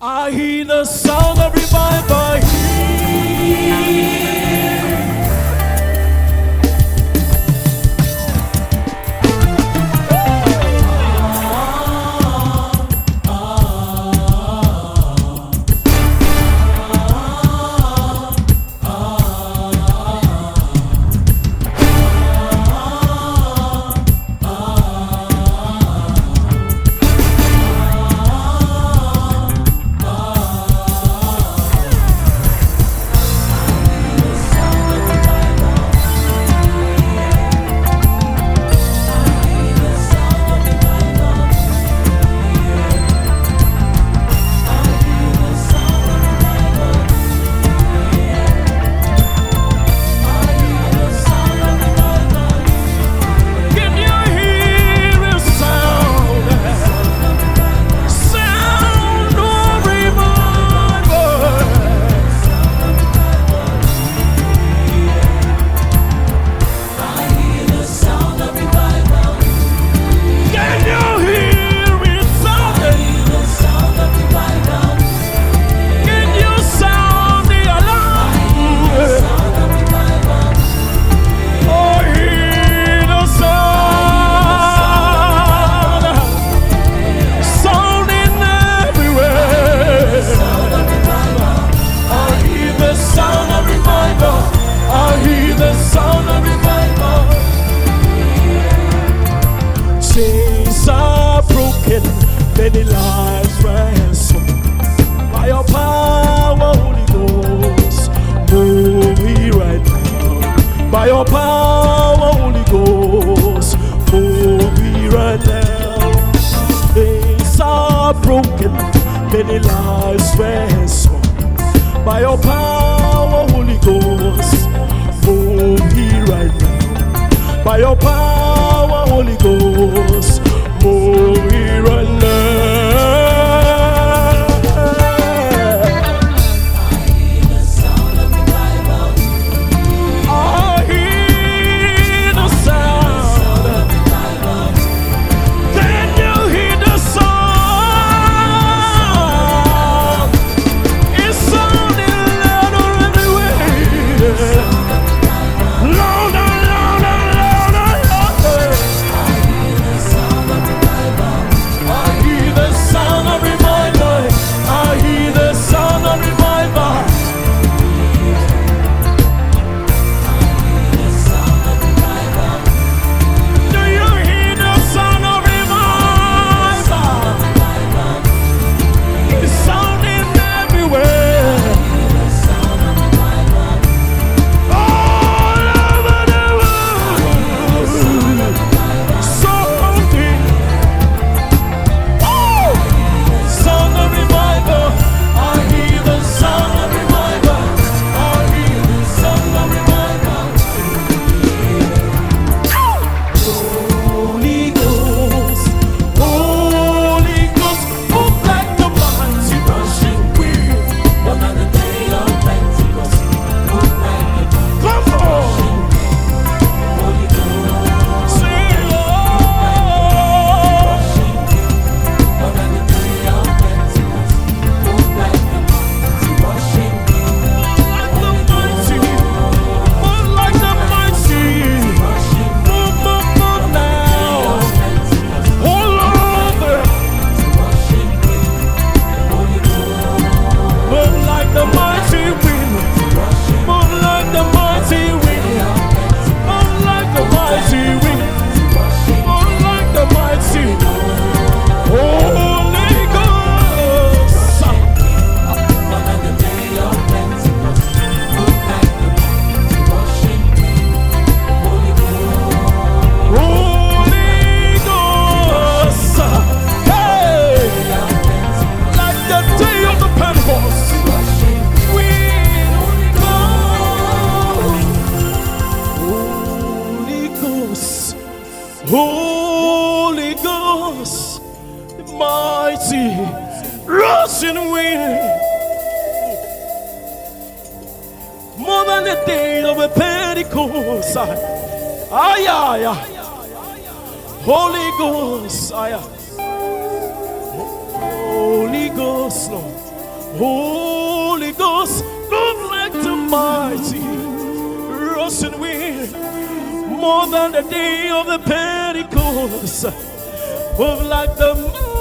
I hear the sound of revival here. Chains are broken, many lives ransomed. By your power, Holy Ghost, move me right now. By your power, Holy Ghost, move me right now. Chains are broken, many lives ransomed. By your power, Holy Ghost, move me right now. By your power, Holy Ghost, move me right now. I hear the sound of revival. I hear the sound of revival. Can you hear the sound? It's sounding louder everywhere. Louder. Holy Ghost, mighty rushing wind, more than the day of a Pentecost. Ay, ay, ay. Holy Ghost, ay, ay. Holy Ghost, Lord. Holy Ghost, move like the mighty rushing wind, more than the day of the Pentecost. Move like the